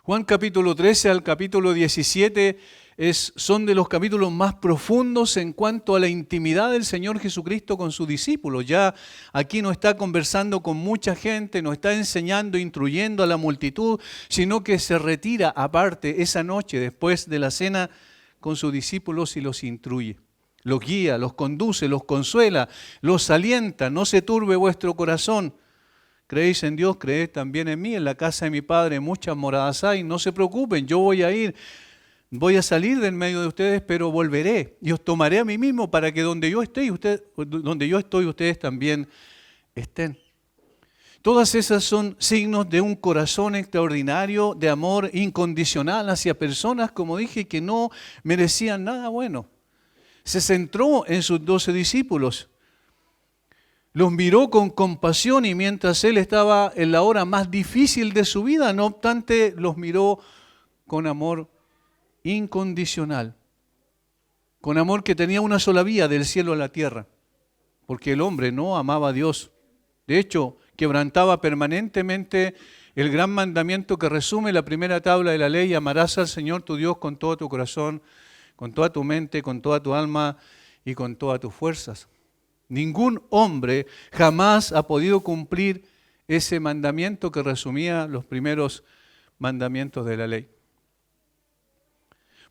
Juan capítulo 13 al capítulo 17 son de los capítulos más profundos en cuanto a la intimidad del Señor Jesucristo con sus discípulos. Ya aquí no está conversando con mucha gente, no está enseñando, instruyendo a la multitud, sino que se retira aparte esa noche después de la cena con sus discípulos y los instruye. Los guía, los conduce, los consuela, los alienta. No se turbe vuestro corazón. Creéis en Dios, creed también en mí. En la casa de mi Padre muchas moradas hay. No se preocupen, yo voy a ir, voy a salir del medio de ustedes, pero volveré y os tomaré a mí mismo para que donde yo estoy, ustedes también estén. Todas esas son signos de un corazón extraordinario, de amor incondicional hacia personas, como dije, que no merecían nada bueno. Se centró en sus 12 discípulos. Los miró con compasión y mientras él estaba en la hora más difícil de su vida, no obstante, los miró con amor incondicional. Con amor que tenía una sola vía, del cielo a la tierra. Porque el hombre no amaba a Dios. De hecho, quebrantaba permanentemente el gran mandamiento que resume la primera tabla de la ley: amarás al Señor tu Dios con todo tu corazón, con toda tu mente, con toda tu alma y con todas tus fuerzas. Ningún hombre jamás ha podido cumplir ese mandamiento que resumía los primeros mandamientos de la ley.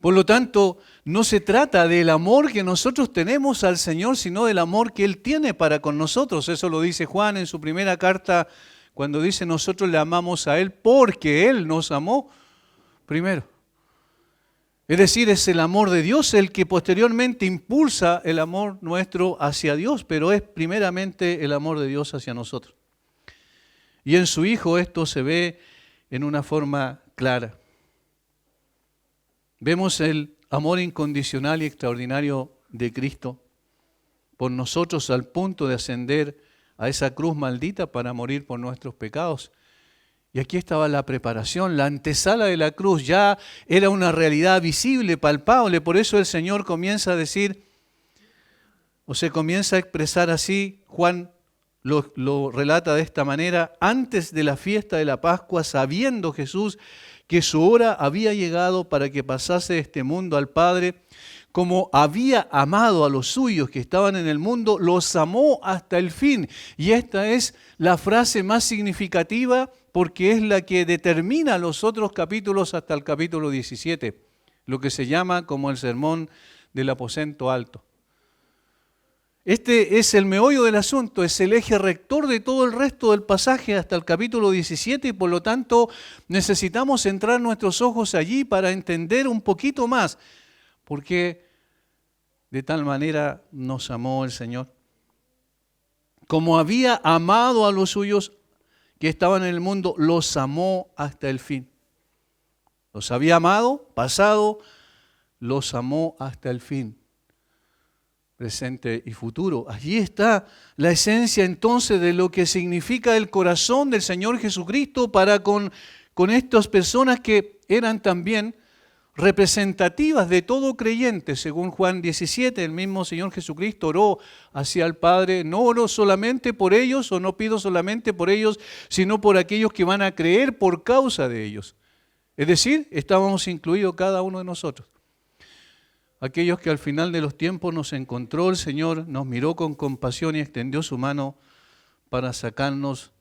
Por lo tanto, no se trata del amor que nosotros tenemos al Señor, sino del amor que Él tiene para con nosotros. Eso lo dice Juan en su primera carta, cuando dice: nosotros le amamos a Él porque Él nos amó primero. Es decir, es el amor de Dios el que posteriormente impulsa el amor nuestro hacia Dios, pero es primeramente el amor de Dios hacia nosotros. Y en su Hijo esto se ve en una forma clara. Vemos el amor incondicional y extraordinario de Cristo por nosotros al punto de ascender a esa cruz maldita para morir por nuestros pecados. Y aquí estaba la preparación, la antesala de la cruz, ya era una realidad visible, palpable. Por eso el Señor comienza a decir, o se comienza a expresar así, Juan lo relata de esta manera: antes de la fiesta de la Pascua, sabiendo Jesús que su hora había llegado para que pasase de este mundo al Padre, como había amado a los suyos que estaban en el mundo, los amó hasta el fin. Y esta es la frase más significativa, porque es la que determina los otros capítulos hasta el capítulo 17, lo que se llama como el sermón del aposento alto. Este es el meollo del asunto, es el eje rector de todo el resto del pasaje hasta el capítulo 17 y por lo tanto necesitamos centrar nuestros ojos allí para entender un poquito más por qué de tal manera nos amó el Señor. Como había amado a los suyos que estaban en el mundo, los amó hasta el fin. Los había amado, pasado, los amó hasta el fin. Presente y futuro. Allí está la esencia entonces de lo que significa el corazón del Señor Jesucristo para con estas personas que eran también representativas de todo creyente. Según Juan 17, el mismo Señor Jesucristo oró hacia el Padre: no oro solamente por ellos, o no pido solamente por ellos, sino por aquellos que van a creer por causa de ellos. Es decir, estábamos incluidos cada uno de nosotros. Aquellos que al final de los tiempos nos encontró el Señor, nos miró con compasión y extendió su mano para sacarnos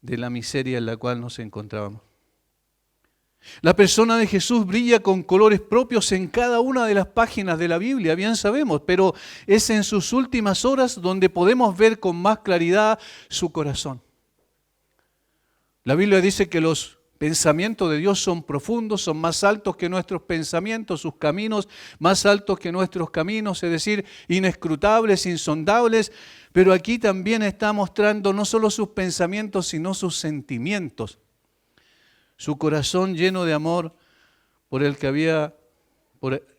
de la miseria en la cual nos encontrábamos. La persona de Jesús brilla con colores propios en cada una de las páginas de la Biblia, bien sabemos, pero es en sus últimas horas donde podemos ver con más claridad su corazón. La Biblia dice que los pensamientos de Dios son profundos, son más altos que nuestros pensamientos, sus caminos más altos que nuestros caminos, es decir, inescrutables, insondables, pero aquí también está mostrando no solo sus pensamientos, sino sus sentimientos. Su corazón lleno de amor por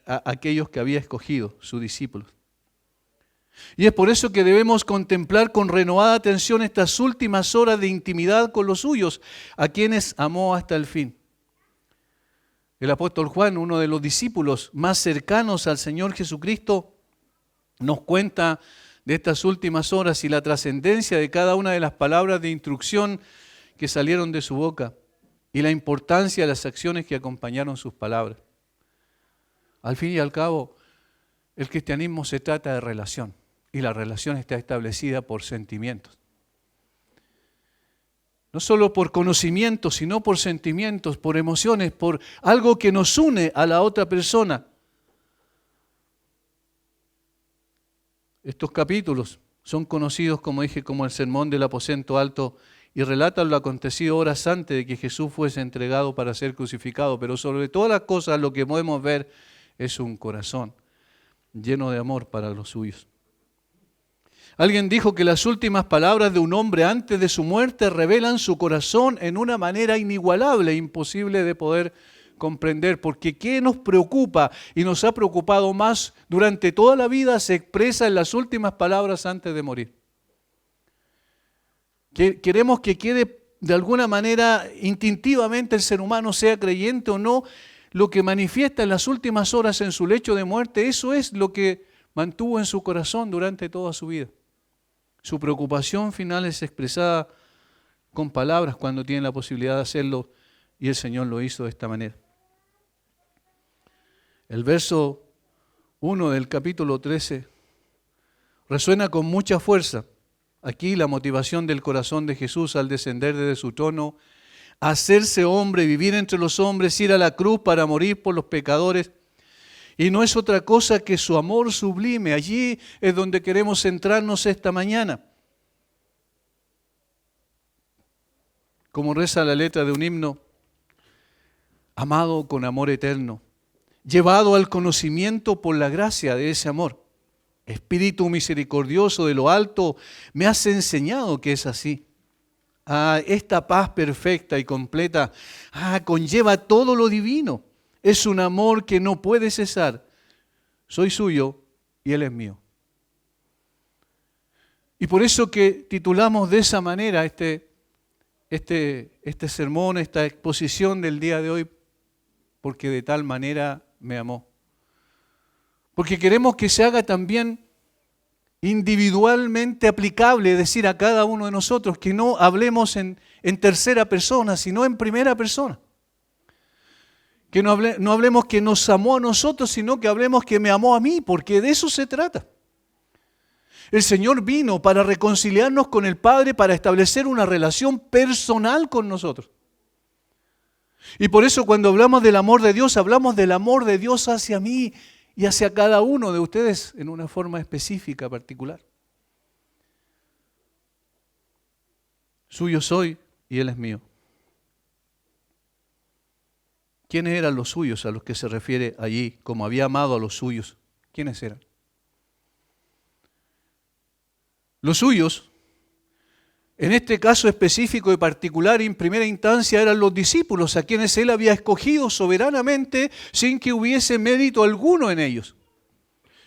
aquellos que había escogido, sus discípulos. Y es por eso que debemos contemplar con renovada atención estas últimas horas de intimidad con los suyos, a quienes amó hasta el fin. El apóstol Juan, uno de los discípulos más cercanos al Señor Jesucristo, nos cuenta de estas últimas horas y la trascendencia de cada una de las palabras de instrucción que salieron de su boca. y la importancia de las acciones que acompañaron sus palabras. Al fin y al cabo, el cristianismo se trata de relación y la relación está establecida por sentimientos. No solo por conocimientos, sino por sentimientos, por emociones, por algo que nos une a la otra persona. Estos capítulos son conocidos, como dije, como el Sermón del Aposento Alto y relatan lo acontecido horas antes de que Jesús fuese entregado para ser crucificado. Pero sobre todas las cosas lo que podemos ver es un corazón lleno de amor para los suyos. Alguien dijo que las últimas palabras de un hombre antes de su muerte revelan su corazón en una manera inigualable, imposible de poder comprender, porque ¿qué nos preocupa y nos ha preocupado más durante toda la vida se expresa en las últimas palabras antes de morir? Queremos que quede de alguna manera instintivamente el ser humano, sea creyente o no, lo que manifiesta en las últimas horas en su lecho de muerte, eso es lo que mantuvo en su corazón durante toda su vida. Su preocupación final es expresada con palabras cuando tiene la posibilidad de hacerlo, y el Señor lo hizo de esta manera. El verso 1 del capítulo 13 resuena con mucha fuerza. Aquí la motivación del corazón de Jesús al descender desde su trono, hacerse hombre, vivir entre los hombres, ir a la cruz para morir por los pecadores. Y no es otra cosa que su amor sublime. Allí es donde queremos centrarnos esta mañana. Como reza la letra de un himno, amado con amor eterno, llevado al conocimiento por la gracia de ese amor. Espíritu misericordioso de lo alto, me has enseñado que es así. Esta paz perfecta y completa conlleva todo lo divino. Es un amor que no puede cesar. Soy suyo y Él es mío. Y por eso que titulamos de esa manera este sermón, esta exposición del día de hoy, porque de tal manera me amó. Porque queremos que se haga también individualmente aplicable, es decir, a cada uno de nosotros, que no hablemos en tercera persona, sino en primera persona. Que no hablemos que nos amó a nosotros, sino que hablemos que me amó a mí, porque de eso se trata. El Señor vino para reconciliarnos con el Padre, para establecer una relación personal con nosotros. Y por eso cuando hablamos del amor de Dios, hablamos del amor de Dios hacia mí y hacia cada uno de ustedes en una forma específica, particular. Suyo soy y Él es mío. ¿Quiénes eran los suyos a los que se refiere allí, como había amado a los suyos? ¿Quiénes eran? Los suyos, en este caso específico y particular, en primera instancia, eran los discípulos, a quienes Él había escogido soberanamente sin que hubiese mérito alguno en ellos.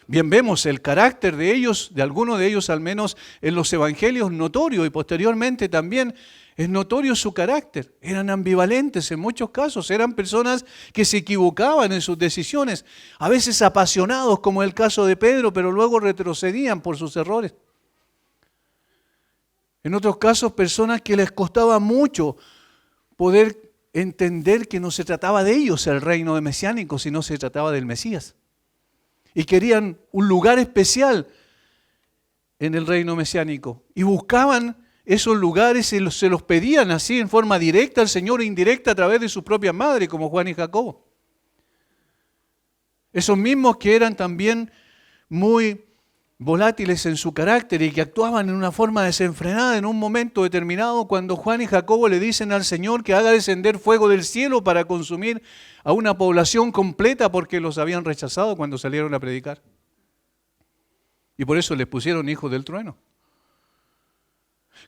Bien vemos el carácter de ellos, de algunos de ellos al menos en los evangelios, notorio, y posteriormente también es notorio su carácter. Eran ambivalentes en muchos casos, eran personas que se equivocaban en sus decisiones, a veces apasionados como el caso de Pedro, pero luego retrocedían por sus errores. En otros casos, personas que les costaba mucho poder entender que no se trataba de ellos el reino mesiánico, sino se trataba del Mesías. Y querían un lugar especial en el reino mesiánico. Y buscaban esos lugares y se los pedían así en forma directa al Señor e indirecta a través de su propia madre, como Juan y Jacobo. Esos mismos que eran también muy volátiles en su carácter y que actuaban en una forma desenfrenada en un momento determinado, cuando Juan y Jacobo le dicen al Señor que haga descender fuego del cielo para consumir a una población completa porque los habían rechazado cuando salieron a predicar. Y por eso les pusieron hijos del trueno.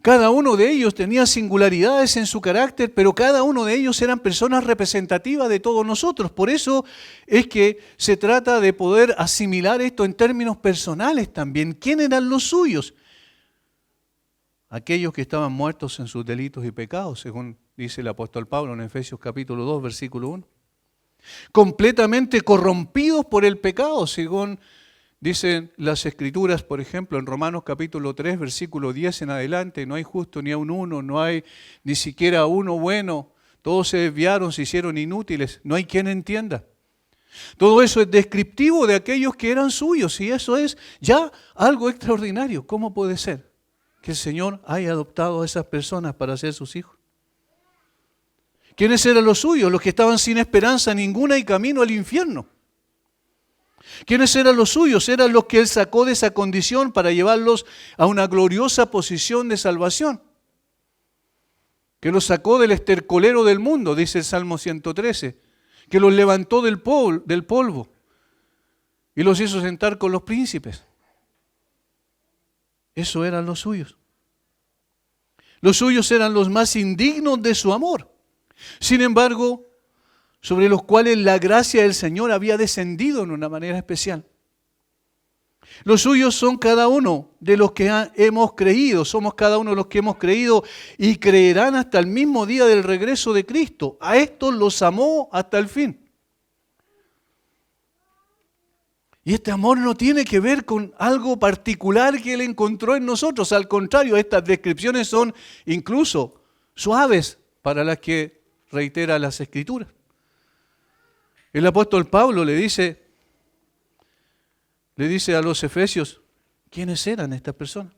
Cada uno de ellos tenía singularidades en su carácter, pero cada uno de ellos eran personas representativas de todos nosotros. Por eso es que se trata de poder asimilar esto en términos personales también. ¿Quién eran los suyos? Aquellos que estaban muertos en sus delitos y pecados, según dice el apóstol Pablo en Efesios capítulo 2, versículo 1. Completamente corrompidos por el pecado, según dicen las Escrituras, por ejemplo, en Romanos capítulo 3, versículo 10 en adelante, no hay justo ni a un uno, no hay ni siquiera uno bueno, Todos se desviaron, se hicieron inútiles. No hay quien entienda. Todo eso es descriptivo de aquellos que eran suyos y eso es ya algo extraordinario. ¿Cómo puede ser que el Señor haya adoptado a esas personas para ser sus hijos? ¿Quiénes eran los suyos? Los que estaban sin esperanza ninguna y camino al infierno. ¿Quiénes eran los suyos? Eran los que Él sacó de esa condición para llevarlos a una gloriosa posición de salvación. Que los sacó del estercolero del mundo, dice el Salmo 113. Que los levantó del polvo y los hizo sentar con los príncipes. Eso eran los suyos. Los suyos eran los más indignos de su amor. Sin embargo, sobre los cuales la gracia del Señor había descendido en una manera especial. Los suyos son cada uno de los que hemos creído, somos cada uno de los que hemos creído y creerán hasta el mismo día del regreso de Cristo. A estos los amó hasta el fin. Y este amor no tiene que ver con algo particular que Él encontró en nosotros. Al contrario, estas descripciones son incluso suaves para las que reitera las Escrituras. El apóstol Pablo le dice a los Efesios, ¿quiénes eran estas personas?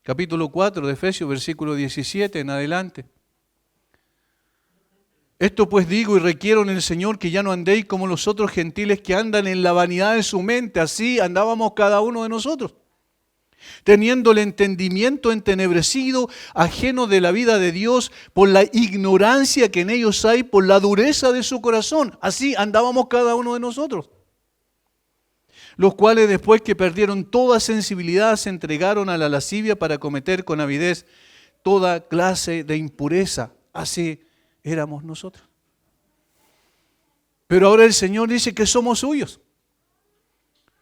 Capítulo 4 de Efesios, versículo 17 en adelante. Esto pues digo y requiero en el Señor que ya no andéis como los otros gentiles que andan en la vanidad de su mente. Así andábamos cada uno de nosotros, teniendo el entendimiento entenebrecido, ajeno de la vida de Dios, por la ignorancia que en ellos hay, por la dureza de su corazón. Así andábamos cada uno de nosotros. Los cuales después que perdieron toda sensibilidad se entregaron a la lascivia para cometer con avidez toda clase de impureza. Así éramos nosotros. Pero ahora el Señor dice que somos suyos.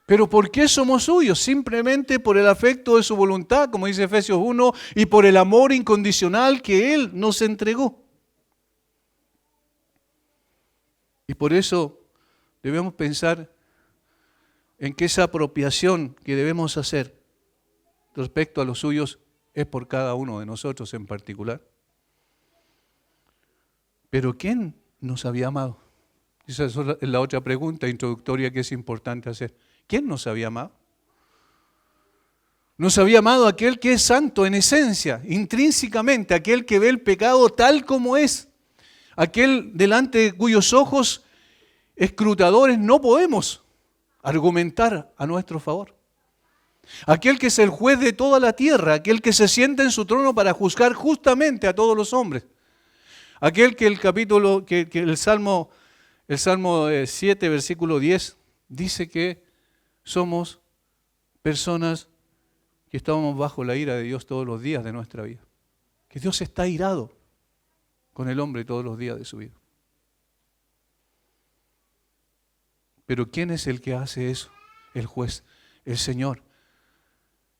¿Pero por qué somos suyos? Simplemente por el afecto de su voluntad, como dice Efesios 1, y por el amor incondicional que Él nos entregó. Y por eso debemos pensar en que esa apropiación que debemos hacer respecto a los suyos es por cada uno de nosotros en particular. Pero ¿quién nos había amado? Esa es la otra pregunta introductoria que es importante hacer. ¿Quién nos había amado? Nos había amado aquel que es santo en esencia, intrínsecamente, aquel que ve el pecado tal como es, aquel delante de cuyos ojos escrutadores no podemos argumentar a nuestro favor. Aquel que es el juez de toda la tierra, aquel que se sienta en su trono para juzgar justamente a todos los hombres. Aquel que el Salmo 7, versículo 10, dice que somos personas que estábamos bajo la ira de Dios todos los días de nuestra vida. Que Dios está airado con el hombre todos los días de su vida. Pero ¿quién es el que hace eso? El juez, el Señor,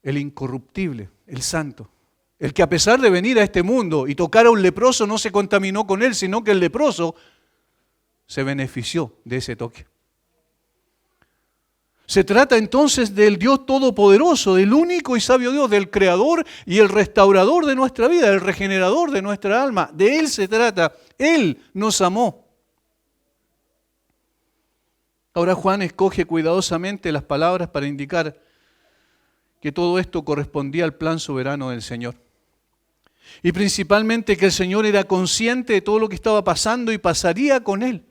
el incorruptible, el santo. El que a pesar de venir a este mundo y tocar a un leproso no se contaminó con él, sino que el leproso se benefició de ese toque. Se trata entonces del Dios Todopoderoso, del único y sabio Dios, del Creador y el restaurador de nuestra vida, el regenerador de nuestra alma. De Él se trata. Él nos amó. Ahora Juan escoge cuidadosamente las palabras para indicar que todo esto correspondía al plan soberano del Señor. Y principalmente que el Señor era consciente de todo lo que estaba pasando y pasaría con Él.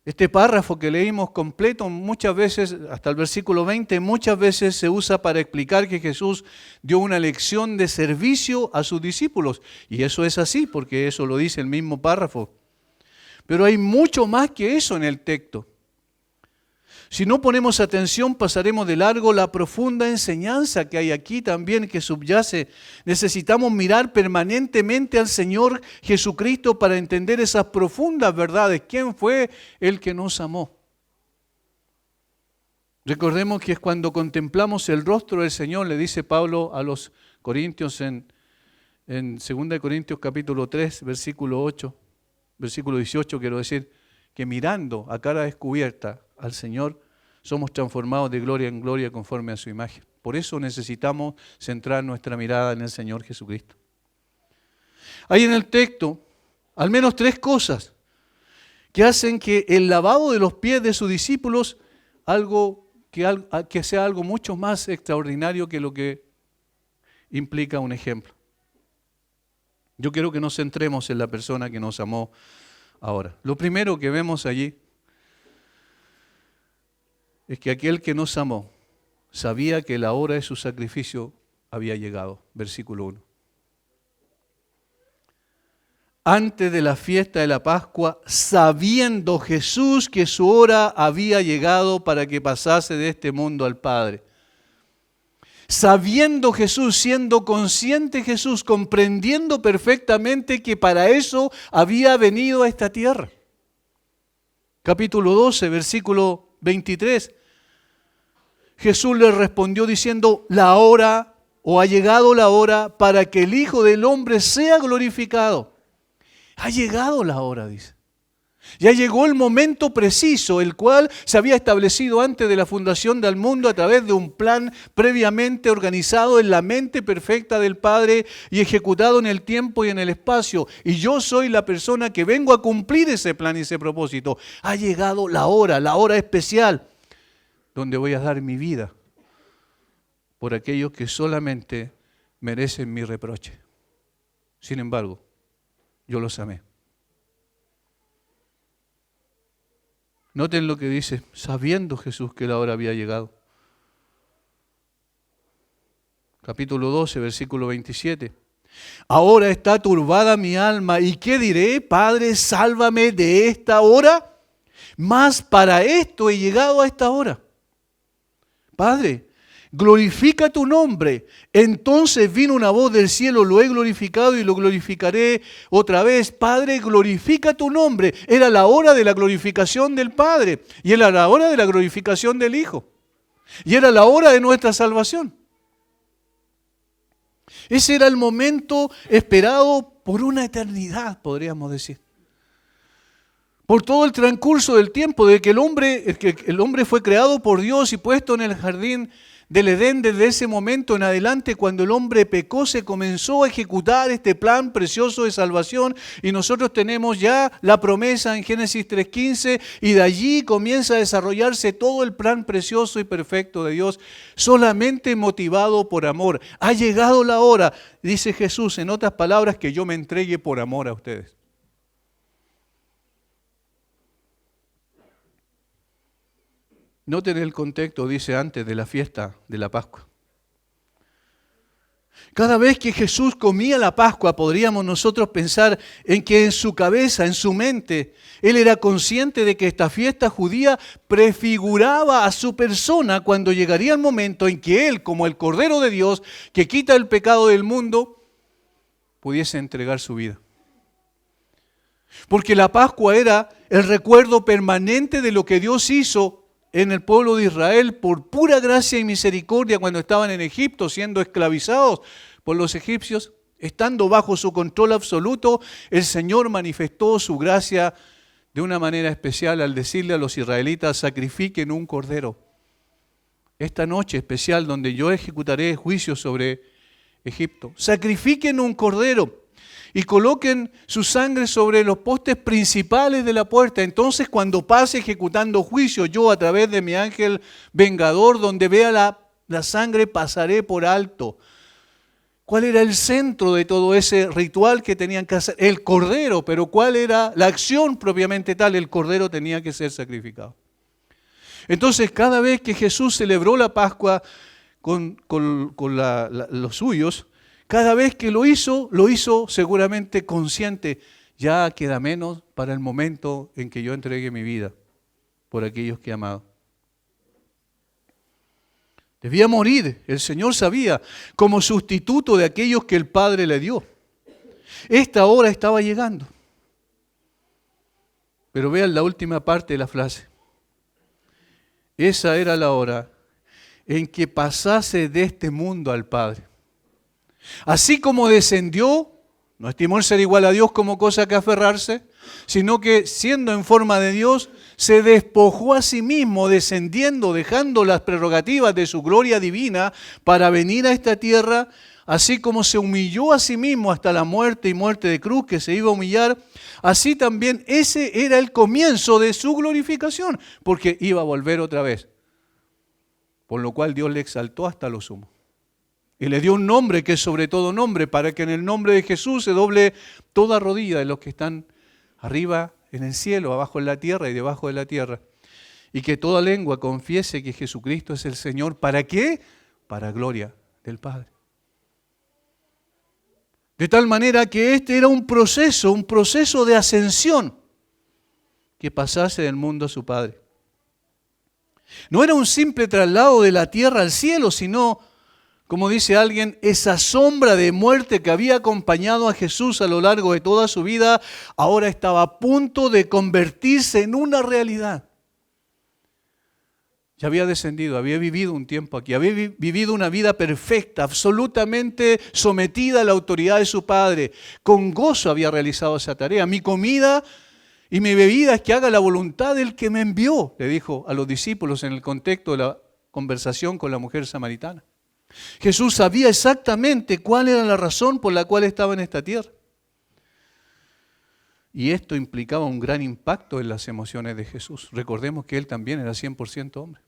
Este párrafo que leímos completo muchas veces, hasta el versículo 20, muchas veces se usa para explicar que Jesús dio una lección de servicio a sus discípulos. Y eso es así, porque eso lo dice el mismo párrafo. Pero hay mucho más que eso en el texto. Si no ponemos atención, pasaremos de largo la profunda enseñanza que hay aquí también, que subyace. Necesitamos mirar permanentemente al Señor Jesucristo para entender esas profundas verdades. ¿Quién fue el que nos amó? Recordemos que es cuando contemplamos el rostro del Señor, le dice Pablo a los Corintios en 2 Corintios capítulo 3, versículo 8, versículo 18, quiero decir, que mirando a cara descubierta al Señor, somos transformados de gloria en gloria conforme a su imagen. Por eso necesitamos centrar nuestra mirada en el Señor Jesucristo. Ahí en el texto Al menos 3 cosas que hacen que el lavado de los pies de sus discípulos que sea algo mucho más extraordinario que lo que implica un ejemplo. Yo quiero que nos centremos en la persona que nos amó ahora. Lo primero que vemos allí es que aquel que nos amó sabía que la hora de su sacrificio había llegado. Versículo 1. Antes de la fiesta de la Pascua, sabiendo Jesús que su hora había llegado para que pasase de este mundo al Padre. Sabiendo Jesús, siendo consciente Jesús, comprendiendo perfectamente que para eso había venido a esta tierra. Capítulo 12, versículo 23. Jesús le respondió diciendo, la hora, o ha llegado la hora, para que el Hijo del Hombre sea glorificado. Ha llegado la hora, dice. Ya llegó el momento preciso, el cual se había establecido antes de la fundación del mundo a través de un plan previamente organizado en la mente perfecta del Padre y ejecutado en el tiempo y en el espacio. Y yo soy la persona que vengo a cumplir ese plan y ese propósito. Ha llegado la hora especial, donde voy a dar mi vida por aquellos que solamente merecen mi reproche. Sin embargo, yo los amé. Noten lo que dice, sabiendo Jesús que la hora había llegado. Capítulo 12, versículo 27. Ahora está turbada mi alma, ¿y qué diré? Padre, sálvame de esta hora. Mas para esto he llegado a esta hora. Padre, glorifica tu nombre. Entonces vino una voz del cielo, lo he glorificado y lo glorificaré otra vez. Padre, glorifica tu nombre. Era la hora de la glorificación del Padre y era la hora de la glorificación del Hijo. Y era la hora de nuestra salvación. Ese era el momento esperado por una eternidad, podríamos decir. Por todo el transcurso del tiempo, de que el hombre fue creado por Dios y puesto en el jardín del Edén. Desde ese momento en adelante, cuando el hombre pecó, se comenzó a ejecutar este plan precioso de salvación y nosotros tenemos ya la promesa en Génesis 3:15 y de allí comienza a desarrollarse todo el plan precioso y perfecto de Dios, solamente motivado por amor. Ha llegado la hora, dice Jesús, en otras palabras, que yo me entregue por amor a ustedes. Noten el contexto, dice antes de la fiesta de la Pascua. Cada vez que Jesús comía la Pascua, podríamos nosotros pensar en que en su cabeza, en su mente, Él era consciente de que esta fiesta judía prefiguraba a su persona cuando llegaría el momento en que Él, como el Cordero de Dios, que quita el pecado del mundo, pudiese entregar su vida. Porque la Pascua era el recuerdo permanente de lo que Dios hizo en el pueblo de Israel por pura gracia y misericordia cuando estaban en Egipto siendo esclavizados por los egipcios, estando bajo su control absoluto. El Señor manifestó su gracia de una manera especial al decirle a los israelitas: sacrifiquen un cordero. Esta noche especial donde yo ejecutaré juicio sobre Egipto, sacrifiquen un cordero y coloquen su sangre sobre los postes principales de la puerta. Entonces, cuando pase ejecutando juicio, yo a través de mi ángel vengador, donde vea la sangre, pasaré por alto. ¿Cuál era el centro de todo ese ritual que tenían que hacer? El cordero, pero ¿cuál era la acción propiamente tal? El cordero tenía que ser sacrificado. Entonces, cada vez que Jesús celebró la Pascua con los suyos, cada vez que lo hizo seguramente consciente. Ya queda menos para el momento en que yo entregue mi vida por aquellos que he amado. Debía morir, el Señor sabía, como sustituto de aquellos que el Padre le dio. Esta hora estaba llegando. Pero vean la última parte de la frase. Esa era la hora en que pasase de este mundo al Padre. Así como descendió, no estimó el ser igual a Dios como cosa que aferrarse, sino que siendo en forma de Dios, se despojó a sí mismo, descendiendo, dejando las prerrogativas de su gloria divina para venir a esta tierra. así como se humilló a sí mismo hasta la muerte y muerte de cruz, que se iba a humillar, así también ese era el comienzo de su glorificación, porque iba a volver otra vez. Por lo cual Dios le exaltó hasta lo sumo. Y le dio un nombre que es sobre todo nombre, para que en el nombre de Jesús se doble toda rodilla de los que están arriba en el cielo, abajo en la tierra y debajo de la tierra. Y que toda lengua confiese que Jesucristo es el Señor. ¿Para qué? Para gloria del Padre. De tal manera que este era un proceso de ascensión, que pasase del mundo a su Padre. No era un simple traslado de la tierra al cielo, sino, como dice alguien, esa sombra de muerte que había acompañado a Jesús a lo largo de toda su vida, ahora estaba a punto de convertirse en una realidad. Ya había descendido, había vivido un tiempo aquí, había vivido una vida perfecta, absolutamente sometida a la autoridad de su Padre. Con gozo había realizado esa tarea. Mi comida y mi bebida es que haga la voluntad del que me envió, le dijo a los discípulos en el contexto de la conversación con la mujer samaritana. Jesús sabía exactamente cuál era la razón por la cual estaba en esta tierra. Y esto implicaba un gran impacto en las emociones de Jesús. Recordemos que Él también era 100% hombre.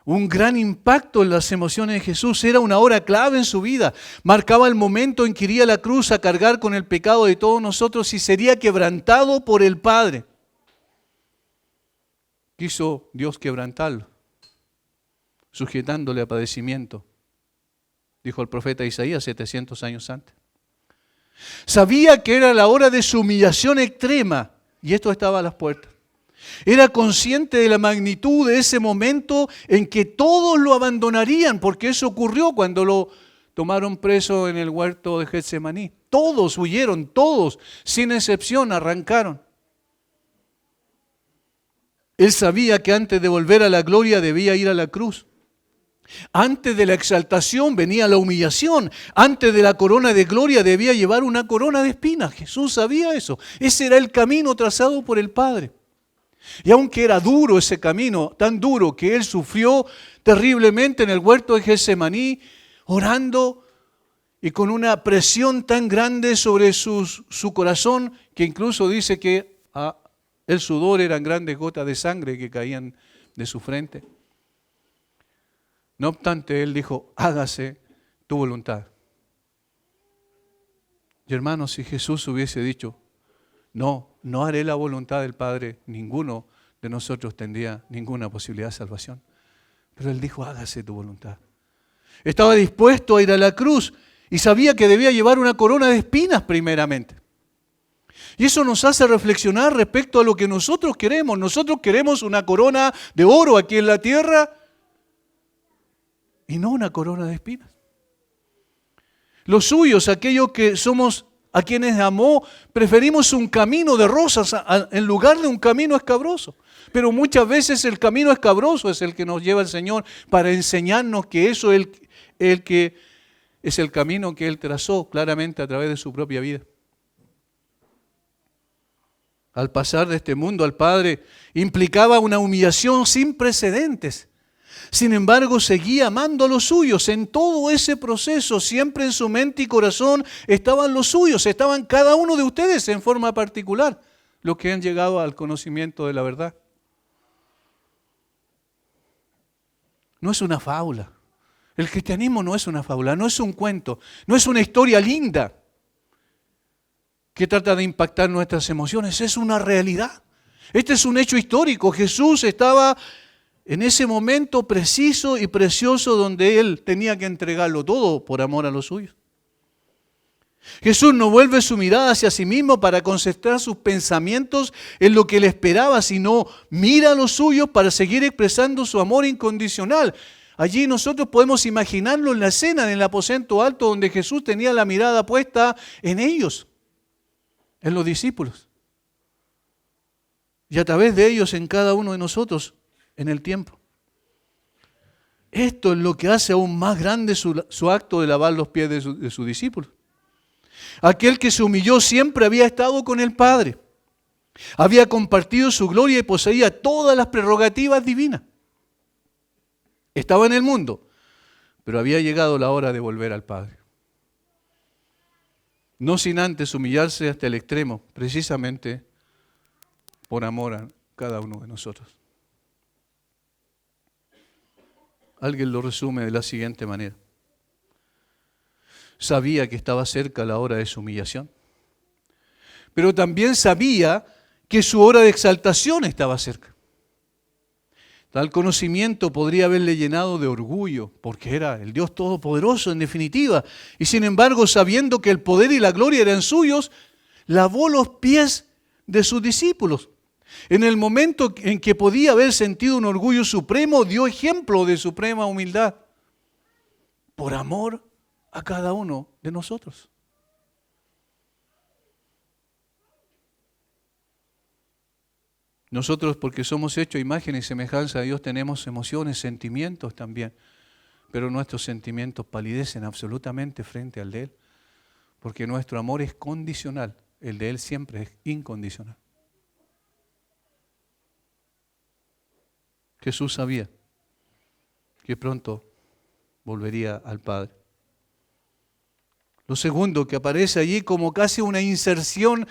Un gran impacto en las emociones de Jesús. Era una hora clave en su vida. Marcaba el momento en que iría a la cruz a cargar con el pecado de todos nosotros y sería quebrantado por el Padre. Quiso Dios quebrantarlo, sujetándole a padecimiento, dijo el profeta Isaías 700 años antes. Sabía que era la hora de su humillación extrema y esto estaba a las puertas. Era consciente de la magnitud de ese momento en que todos lo abandonarían, porque eso ocurrió cuando lo tomaron preso en el huerto de Getsemaní. Todos huyeron, todos, sin excepción, arrancaron. Él sabía que antes de volver a la gloria debía ir a la cruz. Antes de la exaltación venía la humillación. Antes de la corona de gloria debía llevar una corona de espinas. Jesús sabía eso. Ese era el camino trazado por el Padre. Y aunque era duro ese camino, tan duro que Él sufrió terriblemente en el huerto de Getsemaní, orando y con una presión tan grande sobre su corazón, que incluso dice que el sudor eran grandes gotas de sangre que caían de su frente. No obstante, Él dijo, hágase tu voluntad. Y hermanos, si Jesús hubiese dicho, no haré la voluntad del Padre, ninguno de nosotros tendría ninguna posibilidad de salvación. Pero Él dijo, hágase tu voluntad. Estaba dispuesto a ir a la cruz y sabía que debía llevar una corona de espinas primeramente. Y eso nos hace reflexionar respecto a lo que nosotros queremos. Nosotros queremos una corona de oro aquí en la tierra y no una corona de espinas. Los suyos, aquellos que somos a quienes amó, preferimos un camino de rosas en lugar de un camino escabroso. Pero muchas veces el camino escabroso es el que nos lleva el Señor para enseñarnos que eso es el camino que Él trazó claramente a través de su propia vida. Al pasar de este mundo al Padre implicaba una humillación sin precedentes. Sin embargo, seguía amando a los suyos. En todo ese proceso, siempre en su mente y corazón estaban los suyos, estaban cada uno de ustedes en forma particular, los que han llegado al conocimiento de la verdad. No es una fábula. El cristianismo no es una fábula, no es un cuento, no es una historia linda que trata de impactar nuestras emociones, es una realidad. Este es un hecho histórico. Jesús estaba en ese momento preciso y precioso donde Él tenía que entregarlo todo por amor a los suyos. Jesús no vuelve su mirada hacia sí mismo para concentrar sus pensamientos en lo que Él esperaba, sino mira a los suyos para seguir expresando su amor incondicional. Allí nosotros podemos imaginarlo en la escena, en el aposento alto, donde Jesús tenía la mirada puesta en ellos, en los discípulos. Y a través de ellos en cada uno de nosotros, en el tiempo. Esto es lo que hace aún más grande su acto de lavar los pies de sus discípulos. Aquel que se humilló siempre había estado con el Padre. Había compartido su gloria y poseía todas las prerrogativas divinas. Estaba en el mundo, pero había llegado la hora de volver al Padre. No sin antes humillarse hasta el extremo, precisamente por amor a cada uno de nosotros. Alguien lo resume de la siguiente manera. Sabía que estaba cerca la hora de su humillación, pero también sabía que su hora de exaltación estaba cerca. Tal conocimiento podría haberle llenado de orgullo, porque era el Dios Todopoderoso en definitiva. Y sin embargo, sabiendo que el poder y la gloria eran suyos, lavó los pies de sus discípulos. En el momento en que podía haber sentido un orgullo supremo, dio ejemplo de suprema humildad, por amor a cada uno de nosotros. Nosotros, porque somos hechos a imagen y semejanza de Dios, tenemos emociones, sentimientos también, pero nuestros sentimientos palidecen absolutamente frente al de Él, porque nuestro amor es condicional, el de Él siempre es incondicional. Jesús sabía que pronto volvería al Padre. Lo segundo que aparece allí como casi una inserción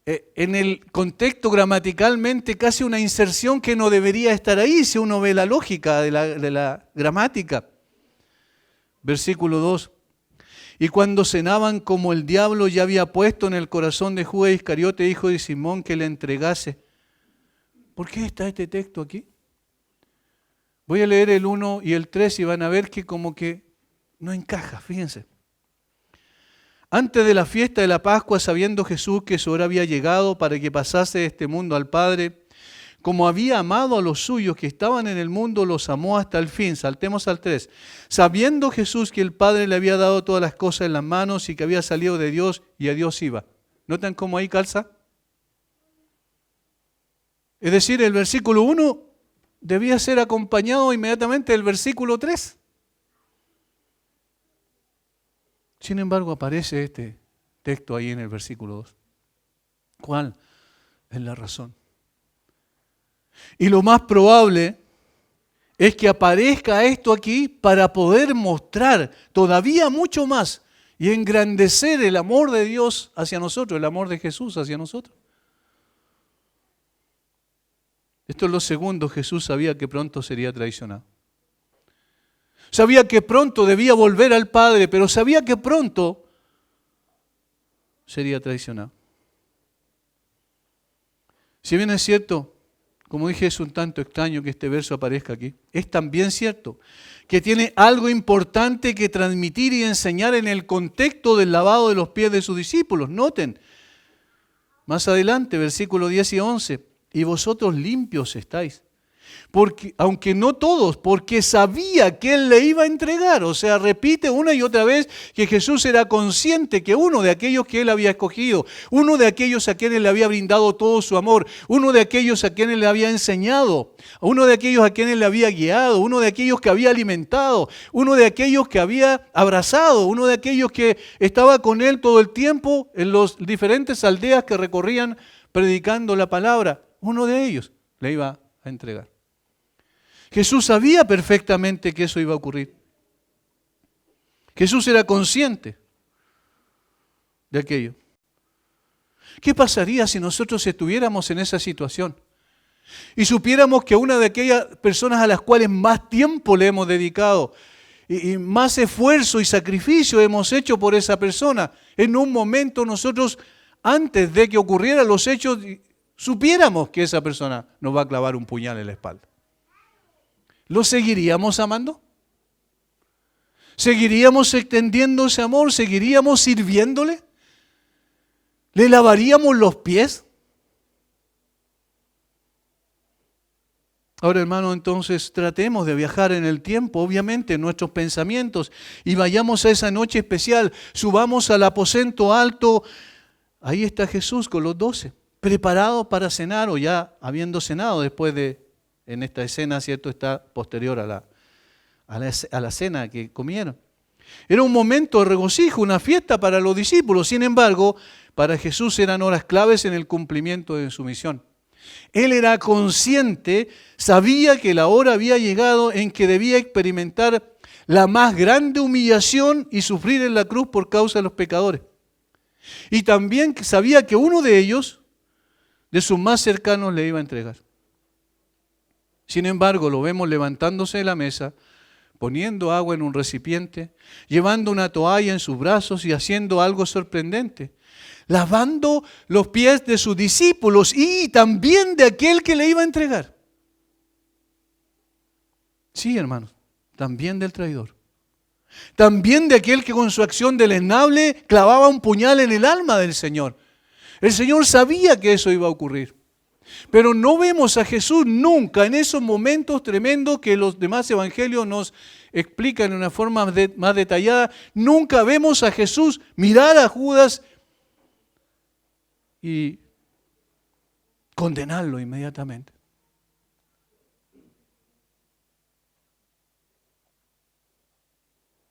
en el contexto gramaticalmente, casi una inserción que no debería estar ahí si uno ve la lógica de la gramática. Versículo 2. Y cuando cenaban, como el diablo ya había puesto en el corazón de Judas Iscariote, hijo de Simón, que le entregase. ¿Por qué está este texto aquí? Voy a leer el 1 y el 3 y van a ver que como que no encaja, fíjense. Antes de la fiesta de la Pascua, sabiendo Jesús que su hora había llegado para que pasase de este mundo al Padre, como había amado a los suyos que estaban en el mundo, los amó hasta el fin. Saltemos al 3. Sabiendo Jesús que el Padre le había dado todas las cosas en las manos y que había salido de Dios y a Dios iba. ¿Notan cómo ahí calza? Es decir, el versículo 1 debía ser acompañado inmediatamente del versículo 3. Sin embargo, aparece este texto ahí en el versículo 2. ¿Cuál es la razón? Y lo más probable es que aparezca esto aquí para poder mostrar todavía mucho más y engrandecer el amor de Dios hacia nosotros, el amor de Jesús hacia nosotros. Esto es lo segundo. Jesús sabía que pronto sería traicionado. Sabía que pronto debía volver al Padre, pero sabía que pronto sería traicionado. Si bien es cierto, como dije, es un tanto extraño que este verso aparezca aquí, es también cierto que tiene algo importante que transmitir y enseñar en el contexto del lavado de los pies de sus discípulos. Noten, más adelante, versículos 10 y 11, y vosotros limpios estáis. Porque, aunque no todos, porque sabía que Él le iba a entregar. O sea, repite una y otra vez que Jesús era consciente que uno de aquellos que Él había escogido, uno de aquellos a quienes le había brindado todo su amor, uno de aquellos a quienes le había enseñado, uno de aquellos a quienes le había guiado, uno de aquellos que había alimentado, uno de aquellos que había abrazado, uno de aquellos que estaba con Él todo el tiempo en las diferentes aldeas que recorrían predicando la palabra, uno de ellos le iba a entregar. Jesús sabía perfectamente que eso iba a ocurrir. Jesús era consciente de aquello. ¿Qué pasaría si nosotros estuviéramos en esa situación y supiéramos que una de aquellas personas a las cuales más tiempo le hemos dedicado y más esfuerzo y sacrificio hemos hecho por esa persona, en un momento nosotros, antes de que ocurrieran los hechos, supiéramos que esa persona nos va a clavar un puñal en la espalda? ¿Lo seguiríamos amando? ¿Seguiríamos extendiendo ese amor? ¿Seguiríamos sirviéndole? ¿Le lavaríamos los pies? Ahora, hermano, entonces tratemos de viajar en el tiempo, obviamente, en nuestros pensamientos, y vayamos a esa noche especial, subamos al aposento alto. Ahí está Jesús con los 12, preparado para cenar, o ya habiendo cenado después de... En esta escena, ¿cierto?, está posterior a la cena que comieron. Era un momento de regocijo, una fiesta para los discípulos. Sin embargo, para Jesús eran horas claves en el cumplimiento de su misión. Él era consciente, sabía que la hora había llegado en que debía experimentar la más grande humillación y sufrir en la cruz por causa de los pecadores. Y también sabía que uno de ellos, de sus más cercanos, le iba a entregar. Sin embargo, lo vemos levantándose de la mesa, poniendo agua en un recipiente, llevando una toalla en sus brazos y haciendo algo sorprendente, lavando los pies de sus discípulos y también de aquel que le iba a entregar. Sí, hermanos, también del traidor. También de aquel que con su acción deleznable clavaba un puñal en el alma del Señor. El Señor sabía que eso iba a ocurrir. Pero no vemos a Jesús nunca en esos momentos tremendos que los demás evangelios nos explican de una forma más detallada. Nunca vemos a Jesús mirar a Judas y condenarlo inmediatamente.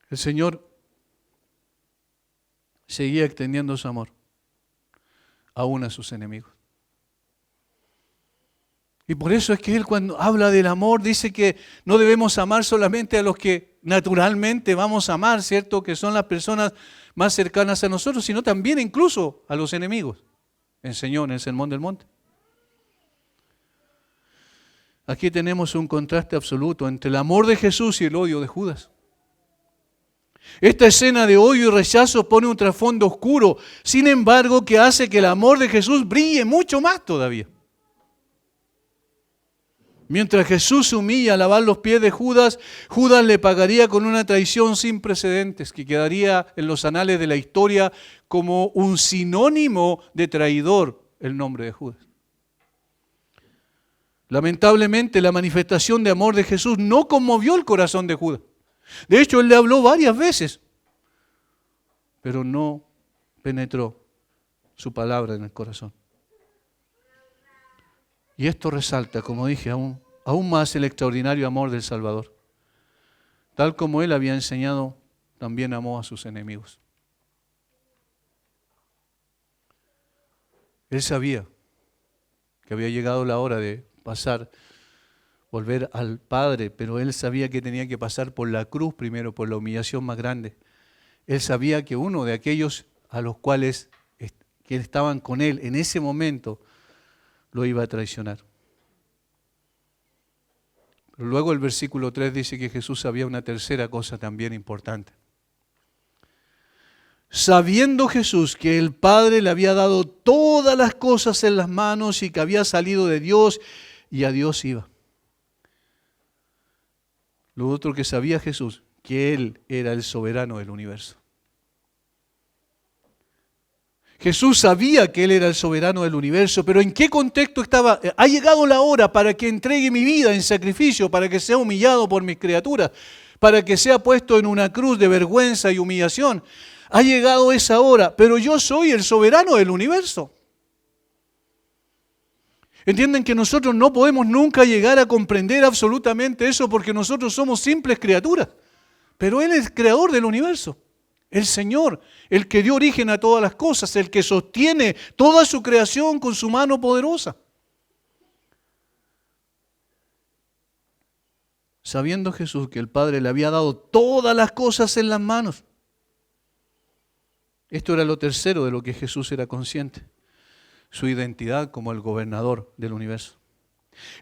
El Señor seguía extendiendo su amor aún a sus enemigos. Y por eso es que Él, cuando habla del amor, dice que no debemos amar solamente a los que naturalmente vamos a amar, ¿cierto? Que son las personas más cercanas a nosotros, sino también incluso a los enemigos. Enseñó en el Sermón del Monte. Aquí tenemos un contraste absoluto entre el amor de Jesús y el odio de Judas. Esta escena de odio y rechazo pone un trasfondo oscuro, sin embargo, que hace que el amor de Jesús brille mucho más todavía. Mientras Jesús se humilla a lavar los pies de Judas, Judas le pagaría con una traición sin precedentes que quedaría en los anales de la historia como un sinónimo de traidor, el nombre de Judas. Lamentablemente, la manifestación de amor de Jesús no conmovió el corazón de Judas. De hecho, Él le habló varias veces, pero no penetró su palabra en el corazón. Y esto resalta, como dije, aún más el extraordinario amor del Salvador. Tal como Él había enseñado, también amó a sus enemigos. Él sabía que había llegado la hora de volver al Padre, pero Él sabía que tenía que pasar por la cruz primero, por la humillación más grande. Él sabía que uno de aquellos a los cuales que estaban con Él en ese momento lo iba a traicionar. Pero luego el versículo 3 dice que Jesús sabía una tercera cosa también importante. Sabiendo Jesús que el Padre le había dado todas las cosas en las manos y que había salido de Dios y a Dios iba. Lo otro que sabía Jesús, que Él era el soberano del universo. Jesús sabía que Él era el soberano del universo, pero ¿en qué contexto estaba? Ha llegado la hora para que entregue mi vida en sacrificio, para que sea humillado por mis criaturas, para que sea puesto en una cruz de vergüenza y humillación. Ha llegado esa hora, pero yo soy el soberano del universo. Entienden que nosotros no podemos nunca llegar a comprender absolutamente eso porque nosotros somos simples criaturas, pero Él es el creador del universo. El Señor, el que dio origen a todas las cosas, el que sostiene toda su creación con su mano poderosa. Sabiendo Jesús que el Padre le había dado todas las cosas en las manos. Esto era lo tercero de lo que Jesús era consciente. Su identidad como el gobernador del universo.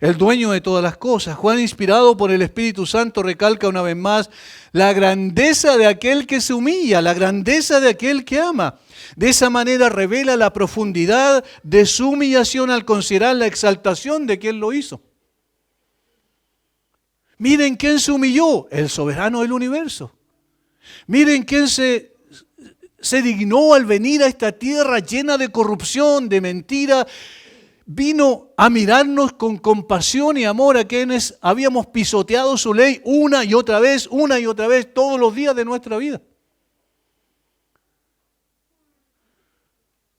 El dueño de todas las cosas. Juan, inspirado por el Espíritu Santo, recalca una vez más la grandeza de aquel que se humilla, la grandeza de aquel que ama. De esa manera revela la profundidad de su humillación al considerar la exaltación de quien lo hizo. Miren quién se humilló, el soberano del universo. Miren quién se dignó al venir a esta tierra llena de corrupción, de mentira. Vino a mirarnos con compasión y amor a quienes habíamos pisoteado su ley una y otra vez, todos los días de nuestra vida.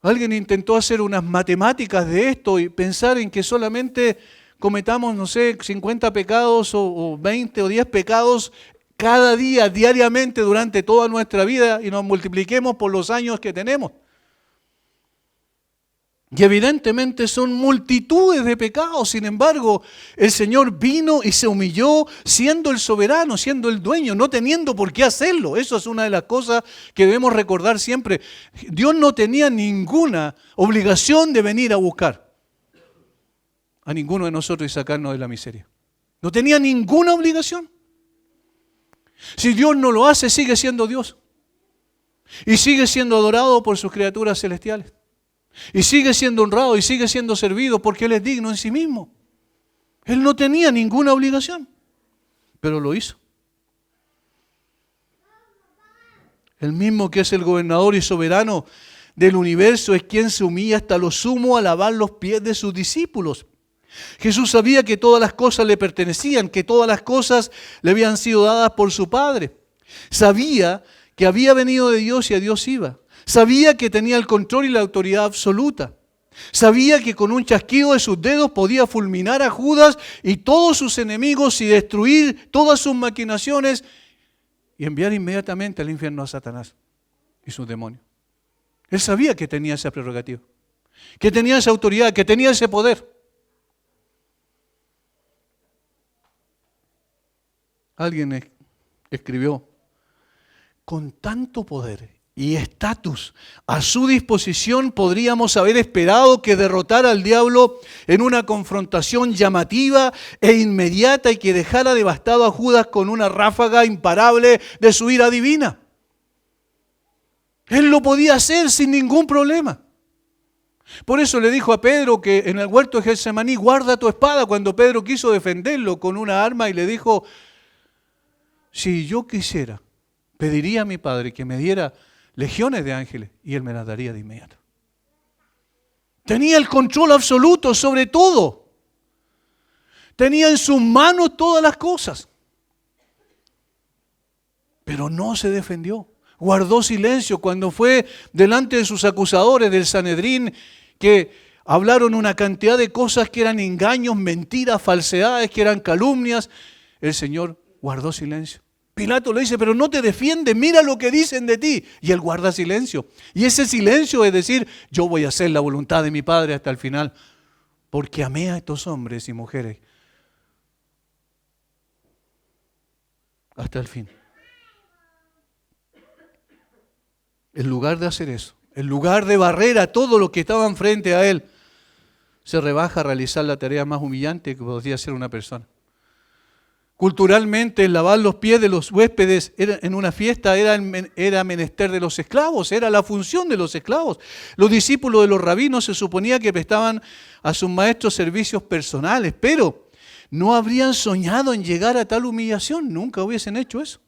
Alguien intentó hacer unas matemáticas de esto y pensar en que solamente cometamos, 50 pecados o 20 o 10 pecados cada día, diariamente, durante toda nuestra vida y nos multipliquemos por los años que tenemos. Y evidentemente son multitudes de pecados. Sin embargo, el Señor vino y se humilló siendo el soberano, siendo el dueño, no teniendo por qué hacerlo. Eso es una de las cosas que debemos recordar siempre. Dios no tenía ninguna obligación de venir a buscar a ninguno de nosotros y sacarnos de la miseria. No tenía ninguna obligación. Si Dios no lo hace, sigue siendo Dios. Y sigue siendo adorado por sus criaturas celestiales. Y sigue siendo honrado y sigue siendo servido porque Él es digno en sí mismo. Él no tenía ninguna obligación, pero lo hizo. El mismo que es el gobernador y soberano del universo es quien se humilla hasta lo sumo a lavar los pies de sus discípulos. Jesús sabía que todas las cosas le pertenecían, que todas las cosas le habían sido dadas por su Padre. Sabía que había venido de Dios y a Dios iba. Sabía que tenía el control y la autoridad absoluta. Sabía que con un chasquido de sus dedos podía fulminar a Judas y todos sus enemigos y destruir todas sus maquinaciones y enviar inmediatamente al infierno a Satanás y sus demonios. Él sabía que tenía esa prerrogativa, que tenía esa autoridad, que tenía ese poder. Alguien escribió: con tanto poder y estatus a su disposición, podríamos haber esperado que derrotara al diablo en una confrontación llamativa e inmediata y que dejara devastado a Judas con una ráfaga imparable de su ira divina. Él lo podía hacer sin ningún problema. Por eso le dijo a Pedro que en el huerto de Getsemaní: guarda tu espada, cuando Pedro quiso defenderlo con una arma y le dijo: si yo quisiera, pediría a mi Padre que me diera legiones de ángeles y Él me las daría de inmediato. Tenía el control absoluto sobre todo. Tenía en sus manos todas las cosas. Pero no se defendió. Guardó silencio cuando fue delante de sus acusadores del Sanedrín, que hablaron una cantidad de cosas que eran engaños, mentiras, falsedades, que eran calumnias. El Señor guardó silencio. Pilato le dice: pero no te defiendes, mira lo que dicen de ti. Y él guarda silencio. Y ese silencio es decir: yo voy a hacer la voluntad de mi Padre hasta el final, porque amé a estos hombres y mujeres hasta el fin. En lugar de hacer eso, en lugar de barrer a todos los que estaban frente a él, se rebaja a realizar la tarea más humillante que podía hacer una persona. Culturalmente, el lavar los pies de los huéspedes en una fiesta era menester de los esclavos, era la función de los esclavos. Los discípulos de los rabinos se suponía que prestaban a sus maestros servicios personales, pero no habrían soñado en llegar a tal humillación, nunca hubiesen hecho eso.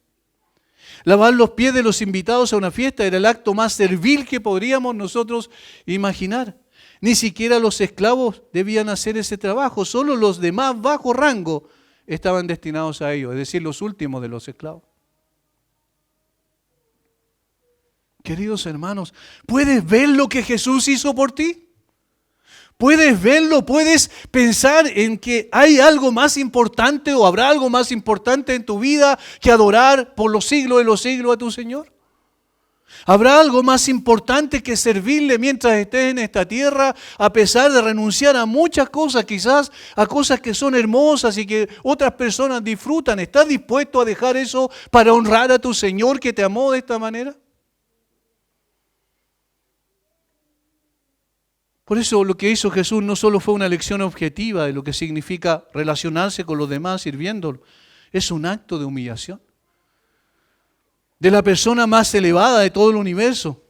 Lavar los pies de los invitados a una fiesta era el acto más servil que podríamos nosotros imaginar. Ni siquiera los esclavos debían hacer ese trabajo, solo los de más bajo rango estaban destinados a ello, es decir, los últimos de los esclavos. Queridos hermanos, ¿puedes ver lo que Jesús hizo por ti? ¿Puedes verlo? ¿Puedes pensar en que hay algo más importante o habrá algo más importante en tu vida que adorar por los siglos de los siglos a tu Señor? ¿Habrá algo más importante que servirle mientras estés en esta tierra, a pesar de renunciar a muchas cosas, quizás a cosas que son hermosas y que otras personas disfrutan? ¿Estás dispuesto a dejar eso para honrar a tu Señor que te amó de esta manera? Por eso lo que hizo Jesús no solo fue una lección objetiva de lo que significa relacionarse con los demás sirviéndolo, es un acto de humillación de la persona más elevada de todo el universo,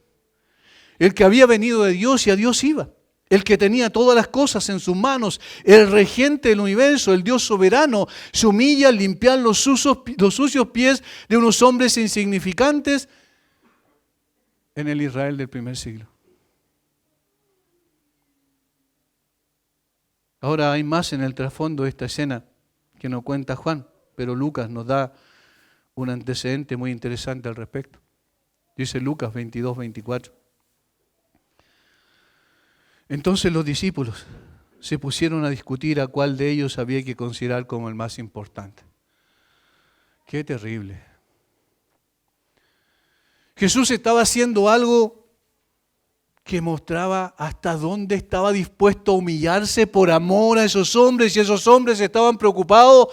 el que había venido de Dios y a Dios iba, el que tenía todas las cosas en sus manos, el regente del universo, el Dios soberano, se humilla al limpiar los sucios pies de unos hombres insignificantes en el Israel del primer siglo. Ahora hay más en el trasfondo de esta escena que no cuenta Juan, pero Lucas nos da un antecedente muy interesante al respecto. Dice Lucas 22, 24. Entonces los discípulos se pusieron a discutir a cuál de ellos había que considerar como el más importante. Qué terrible. Jesús estaba haciendo algo que mostraba hasta dónde estaba dispuesto a humillarse por amor a esos hombres, y esos hombres estaban preocupados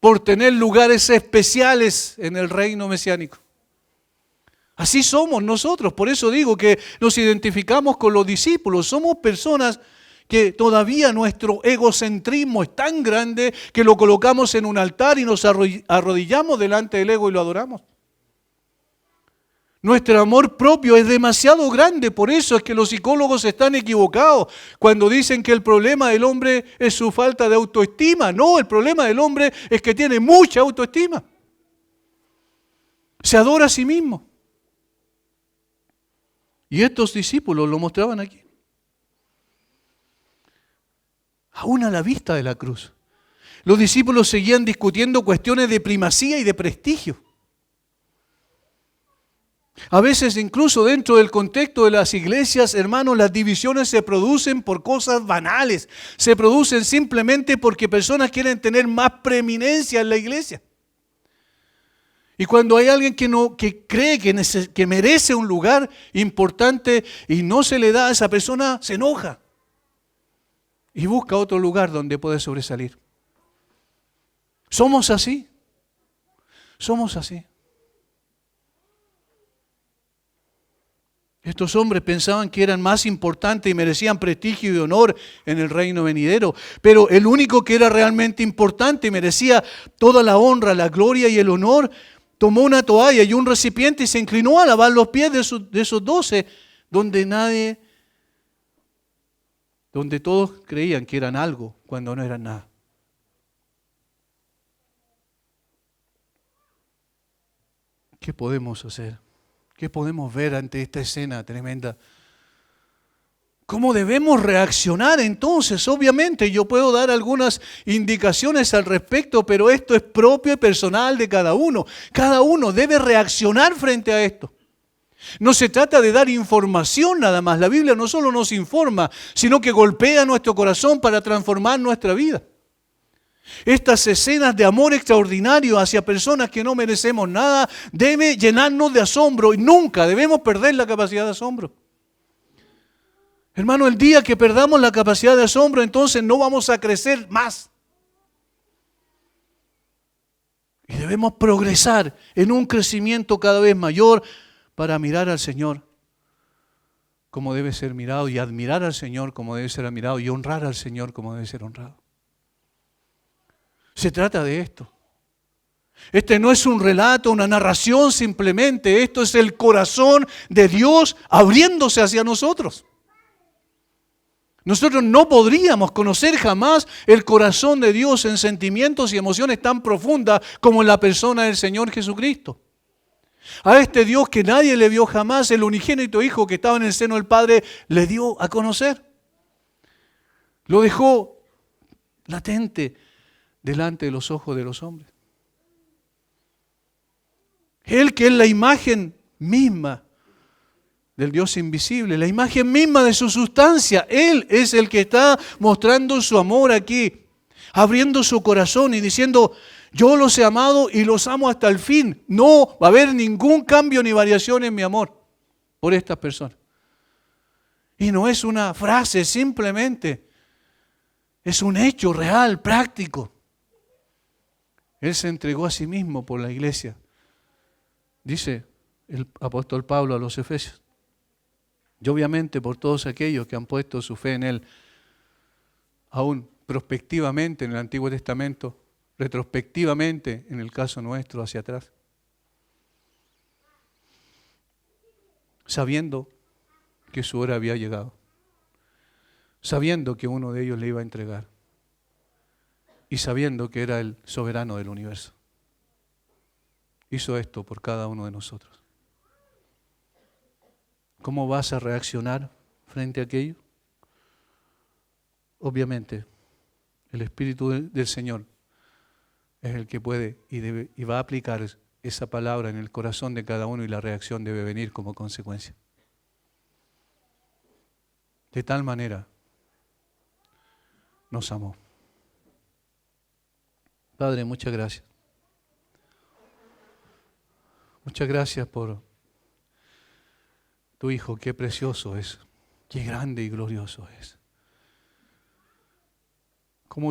por tener lugares especiales en el reino mesiánico. Así somos nosotros, por eso digo que nos identificamos con los discípulos. Somos personas que todavía nuestro egocentrismo es tan grande que lo colocamos en un altar y nos arrodillamos delante del ego y lo adoramos. Nuestro amor propio es demasiado grande, por eso es que los psicólogos están equivocados cuando dicen que el problema del hombre es su falta de autoestima. No, el problema del hombre es que tiene mucha autoestima. Se adora a sí mismo. Y estos discípulos lo mostraban aquí. Aún a la vista de la cruz. Los discípulos seguían discutiendo cuestiones de primacía y de prestigio. A veces incluso dentro del contexto de las iglesias, hermanos, las divisiones se producen por cosas banales. Se producen simplemente porque personas quieren tener más preeminencia en la iglesia. Y cuando hay alguien que cree que merece un lugar importante y no se le da a esa persona, se enoja. Y busca otro lugar donde puede sobresalir. Somos así. Somos así. Estos hombres pensaban que eran más importantes y merecían prestigio y honor en el reino venidero. Pero el único que era realmente importante y merecía toda la honra, la gloria y el honor, tomó una toalla y un recipiente y se inclinó a lavar los pies de esos 12, donde todos creían que eran algo cuando no eran nada. ¿Qué podemos hacer? ¿Qué podemos ver ante esta escena tremenda? ¿Cómo debemos reaccionar entonces? Obviamente yo puedo dar algunas indicaciones al respecto, pero esto es propio y personal de cada uno. Cada uno debe reaccionar frente a esto. No se trata de dar información nada más. La Biblia no solo nos informa, sino que golpea nuestro corazón para transformar nuestra vida. Estas escenas de amor extraordinario hacia personas que no merecemos nada debe llenarnos de asombro y nunca debemos perder la capacidad de asombro. Hermano, el día que perdamos la capacidad de asombro, entonces no vamos a crecer más. Y debemos progresar en un crecimiento cada vez mayor para mirar al Señor como debe ser mirado y admirar al Señor como debe ser admirado y honrar al Señor como debe ser honrado. Se trata de esto. Este no es un relato, una narración simplemente. Esto es el corazón de Dios abriéndose hacia nosotros. Nosotros no podríamos conocer jamás el corazón de Dios en sentimientos y emociones tan profundas como en la persona del Señor Jesucristo. A este Dios que nadie le vio jamás, el unigénito Hijo que estaba en el seno del Padre, le dio a conocer. Lo dejó latente delante de los ojos de los hombres. Él que es la imagen misma del Dios invisible, la imagen misma de su sustancia. Él es el que está mostrando su amor aquí, abriendo su corazón y diciendo, yo los he amado y los amo hasta el fin. No va a haber ningún cambio ni variación en mi amor por estas personas. Y no es una frase simplemente, es un hecho real, práctico. Él se entregó a sí mismo por la iglesia, dice el apóstol Pablo a los Efesios. Y obviamente por todos aquellos que han puesto su fe en Él, aún prospectivamente en el Antiguo Testamento, retrospectivamente en el caso nuestro hacia atrás. Sabiendo que su hora había llegado, sabiendo que uno de ellos le iba a entregar y sabiendo que era el soberano del universo. Hizo esto por cada uno de nosotros. ¿Cómo vas a reaccionar frente a aquello? Obviamente, el Espíritu del Señor es el que puede y va a aplicar esa palabra en el corazón de cada uno y la reacción debe venir como consecuencia. De tal manera nos amó. Padre, muchas gracias. Muchas gracias por tu Hijo, qué precioso es Qué grande y glorioso es. Cómo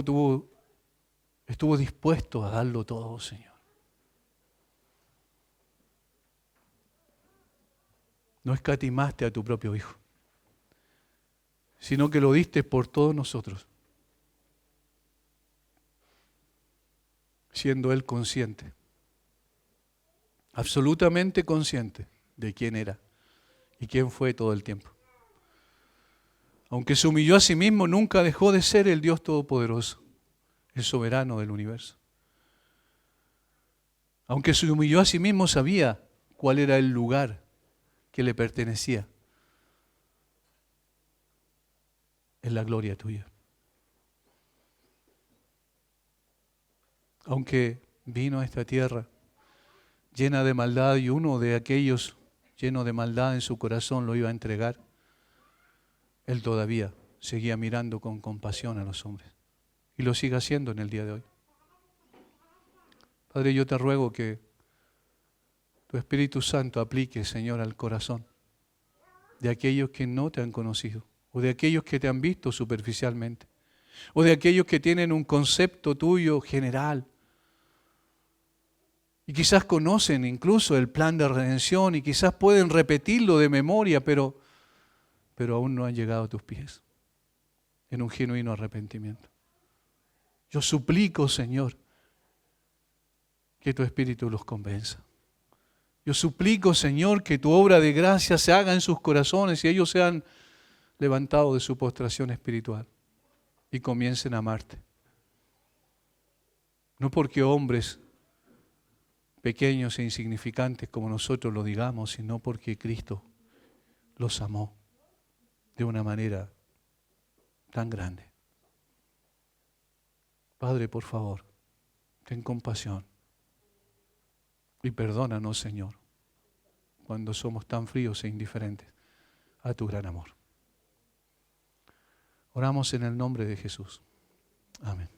estuvo dispuesto a darlo todo, Señor. No escatimaste a tu propio Hijo, sino que lo diste por todos nosotros, siendo Él consciente, absolutamente consciente de quién era y quién fue todo el tiempo. Aunque se humilló a sí mismo, nunca dejó de ser el Dios Todopoderoso, el soberano del universo. Aunque se humilló a sí mismo, sabía cuál era el lugar que le pertenecía en la gloria tuya. Aunque vino a esta tierra llena de maldad y uno de aquellos lleno de maldad en su corazón lo iba a entregar, Él todavía seguía mirando con compasión a los hombres y lo sigue haciendo en el día de hoy. Padre, yo te ruego que tu Espíritu Santo aplique, Señor, al corazón de aquellos que no te han conocido, o de aquellos que te han visto superficialmente, o de aquellos que tienen un concepto tuyo general, y quizás conocen incluso el plan de redención, y quizás pueden repetirlo de memoria, pero aún no han llegado a tus pies en un genuino arrepentimiento. Yo suplico, Señor, que tu Espíritu los convenza. Yo suplico, Señor, que tu obra de gracia se haga en sus corazones y ellos sean levantados de su postración espiritual y comiencen a amarte. No porque hombres pequeños e insignificantes como nosotros lo digamos, sino porque Cristo los amó de una manera tan grande. Padre, por favor, ten compasión y perdónanos, Señor, cuando somos tan fríos e indiferentes a tu gran amor. Oramos en el nombre de Jesús. Amén.